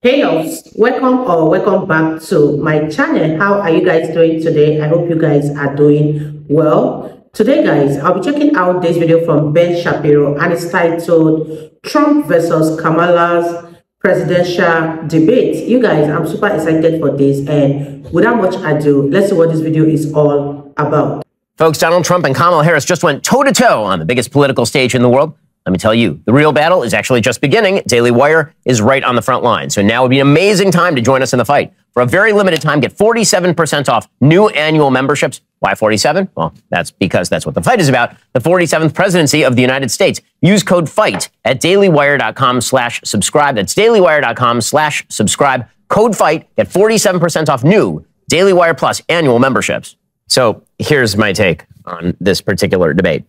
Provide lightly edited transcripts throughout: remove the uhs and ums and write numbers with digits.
Hey loves, welcome back to my channel. How are you guys doing today? I hope you guys are doing well. Today guys, I'll be checking out this video from Ben Shapiro and it's titled Trump versus Kamala's presidential debate. You guys, I'm super excited for this, and without much ado, let's see what this video is all about. Folks, Donald Trump and Kamala Harris just went toe-to-toe on the biggest political stage in the world. Let me tell you, the real battle is actually just beginning. Daily Wire is right on the front line. So now would be an amazing time to join us in the fight. For a very limited time, get 47% off new annual memberships. Why 47? Well, that's because that's what the fight is about. The 47th presidency of the United States. Use code FIGHT at dailywire.com/subscribe. That's dailywire.com/subscribe. Code FIGHT. Get 47% off new Daily Wire Plus annual memberships. So here's my take on this particular debate.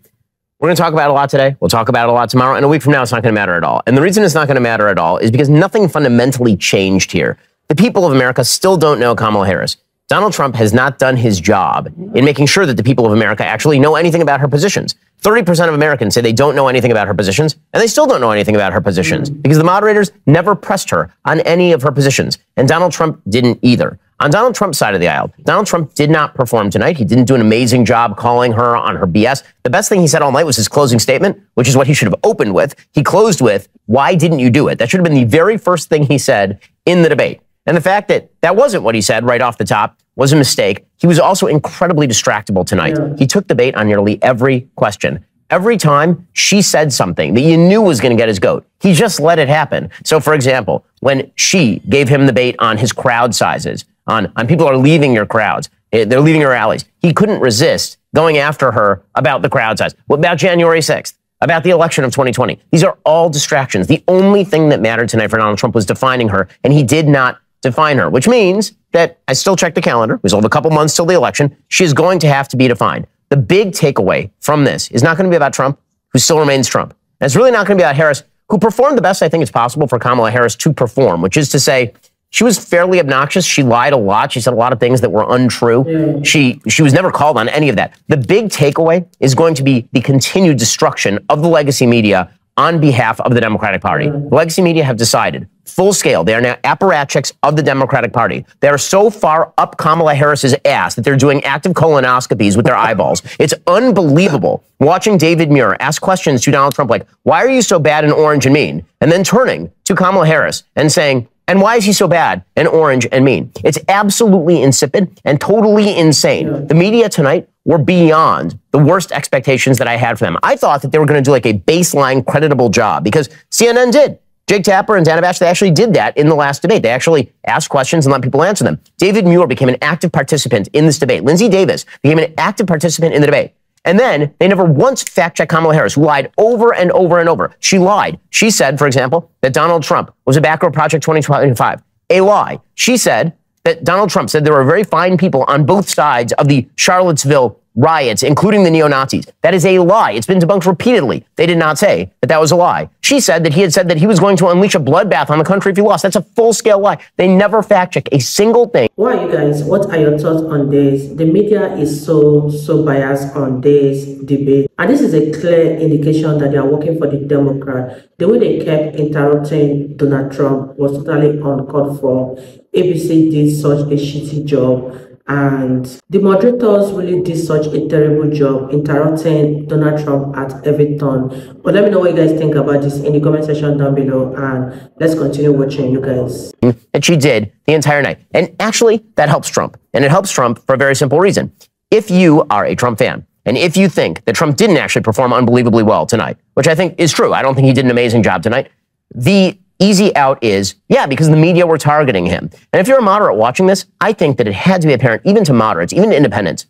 We're going to talk about it a lot today. We'll talk about it a lot tomorrow. And a week from now, it's not going to matter at all. And the reason it's not going to matter at all is because nothing fundamentally changed here. The people of America still don't know Kamala Harris. Donald Trump has not done his job in making sure that the people of America actually know anything about her positions. 30% of Americans say they don't know anything about her positions, and they still don't know anything about her positions because the moderators never pressed her on any of her positions. And Donald Trump didn't either. On Donald Trump's side of the aisle, Donald Trump did not perform tonight. He didn't do an amazing job calling her on her BS. The best thing he said all night was his closing statement, which is what he should have opened with. He closed with, "Why didn't you do it?" That should have been the very first thing he said in the debate. And the fact that that wasn't what he said right off the top was a mistake. He was also incredibly distractible tonight. He took the bait on nearly every question. Every time she said something that you knew was going to get his goat, he just let it happen. So, for example, when she gave him the bait on his crowd sizes, on people are leaving your crowds, they're leaving your rallies, he couldn't resist going after her about the crowd size. What about January 6th? About the election of 2020? These are all distractions. The only thing that mattered tonight for Donald Trump was defining her, and he did not define her, which means that I still check the calendar. We still have a couple months till the election. She is going to have to be defined. The big takeaway from this is not going to be about Trump, who still remains Trump. And it's really not going to be about Harris, who performed the best I think it's possible for Kamala Harris to perform, which is to say, she was fairly obnoxious. She lied a lot. She said a lot of things that were untrue. She was never called on any of that. The big takeaway is going to be the continued destruction of the legacy media on behalf of the Democratic Party. The legacy media have decided, full scale, they are now apparatchiks of the Democratic Party. They are so far up Kamala Harris's ass that they're doing active colonoscopies with their eyeballs. It's unbelievable watching David Muir ask questions to Donald Trump like, "Why are you so bad and orange and mean?" And then turning to Kamala Harris and saying, "And why is he so bad and orange and mean?" It's absolutely insipid and totally insane. The media tonight were beyond the worst expectations that I had for them. I thought that they were going to do like a baseline creditable job because CNN did. Jake Tapper and Dana Bash, they actually did that in the last debate. They actually asked questions and let people answer them. David Muir became an active participant in this debate. Lindsey Davis became an active participant in the debate. And then they never once fact-checked Kamala Harris, who lied over and over and over. She lied. She said, for example, that Donald Trump was a backer of Project 2025. A lie. She said that Donald Trump said there were very fine people on both sides of the Charlottesville riots, including the neo-Nazis. That is a lie. It's been debunked repeatedly. They did not say that that was a lie. She said that he had said that he was going to unleash a bloodbath on the country if he lost. That's a full-scale lie. They never fact-check a single thing. Well, you guys, what are your thoughts on this? The media is so biased on this debate. And this is a clear indication that they are working for the Democrat. The way they kept interrupting Donald Trump was totally uncalled for. ABC did such a shitty job. And the moderators really did such a terrible job interrupting Donald Trump at every turn. But let me know what you guys think about this in the comment section down below. And let's continue watching, you guys. And she did the entire night. And actually, that helps Trump. And it helps Trump for a very simple reason. If you are a Trump fan, and if you think that Trump didn't actually perform unbelievably well tonight, which I think is true, I don't think he did an amazing job tonight, the easy out is, yeah, because the media were targeting him. And if you're a moderate watching this, I think that it had to be apparent, even to moderates, even to independents,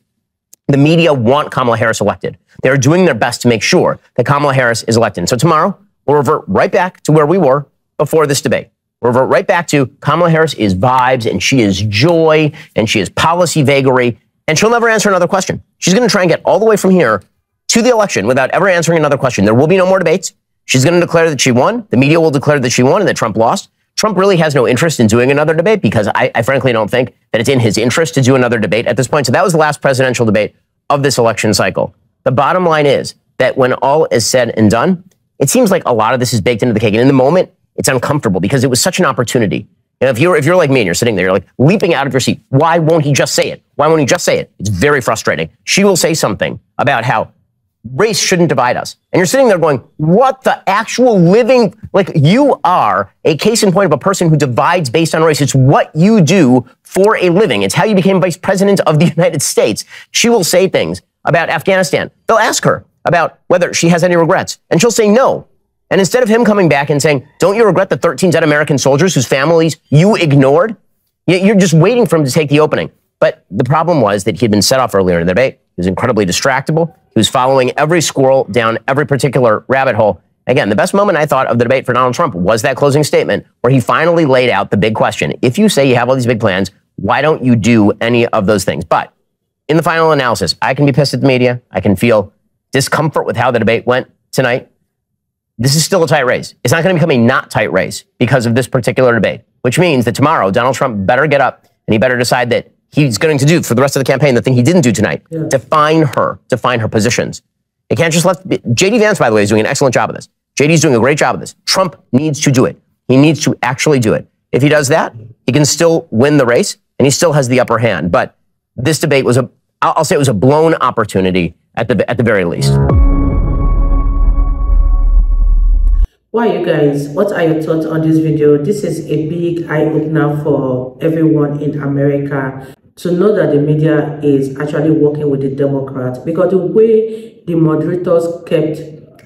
the media want Kamala Harris elected. They're doing their best to make sure that Kamala Harris is elected. So tomorrow, we'll revert right back to where we were before this debate. We'll revert right back to Kamala Harris is vibes, and she is joy, and she is policy vagary, and she'll never answer another question. She's going to try and get all the way from here to the election without ever answering another question. There will be no more debates. She's going to declare that she won. The media will declare that she won and that Trump lost. Trump really has no interest in doing another debate because I frankly don't think that it's in his interest to do another debate at this point. So that was the last presidential debate of this election cycle. The bottom line is that when all is said and done, it seems like a lot of this is baked into the cake. And in the moment, it's uncomfortable because it was such an opportunity. You know, if you're like me and you're sitting there, you're like leaping out of your seat. Why won't he just say it? Why won't he just say it? It's very frustrating. She will say something about how race shouldn't divide us. And you're sitting there going, what the actual living, like you are a case in point of a person who divides based on race. It's what you do for a living. It's how you became vice president of the United States. She will say things about Afghanistan. They'll ask her about whether she has any regrets. And she'll say no. And instead of him coming back and saying, don't you regret the 13 dead American soldiers whose families you ignored? You're just waiting for him to take the opening. But the problem was that he had been set off earlier in the debate. He was incredibly distractible. He was following every squirrel down every particular rabbit hole. Again, the best moment I thought of the debate for Donald Trump was that closing statement where he finally laid out the big question. If you say you have all these big plans, why don't you do any of those things? But in the final analysis, I can be pissed at the media. I can feel discomfort with how the debate went tonight. This is still a tight race. It's not going to become a not tight race because of this particular debate, which means that tomorrow Donald Trump better get up and he better decide that he's going to do for the rest of the campaign the thing he didn't do tonight, define her positions. It can't just let J.D. Vance, by the way, is doing an excellent job of this. J.D.'s doing a great job of this. Trump needs to do it. He needs to actually do it. If he does that, he can still win the race and he still has the upper hand. But this debate was I'll say it was a blown opportunity at the very least. Wow, you guys, what are your thoughts on this video? This is a big eye-opener for everyone in America to know that the media is actually working with the Democrats, because the way the moderators kept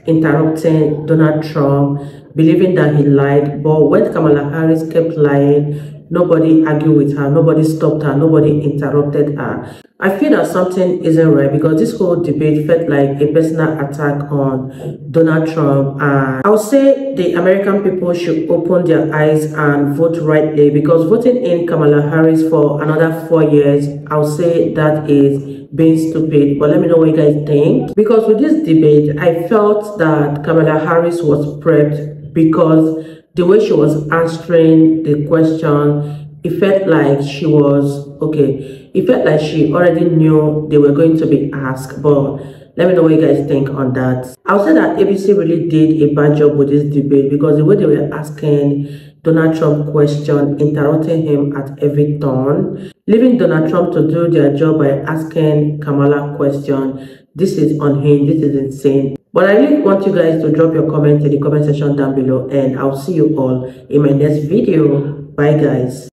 interrupting Donald Trump, believing that he lied, but when Kamala Harris kept lying, nobody argued with her, nobody stopped her, nobody interrupted her. I feel that something isn't right, because this whole debate felt like a personal attack on Donald Trump. And I'll say the American people should open their eyes and vote rightly, because voting in Kamala Harris for another 4 years, I'll say that is being stupid. But let me know what you guys think. Because with this debate, I felt that Kamala Harris was prepped, because the way she was answering the question, it felt like she was, it felt like she already knew they were going to be asked. But let me know what you guys think on that. I'll say that ABC really did a bad job with this debate, because the way they were asking Donald Trump question, interrupting him at every turn, leaving Donald Trump to do their job by asking Kamala question. This is unhinged. This is insane. But I really want you guys to drop your comments in the comment section down below, and I'll see you all in my next video. Bye guys.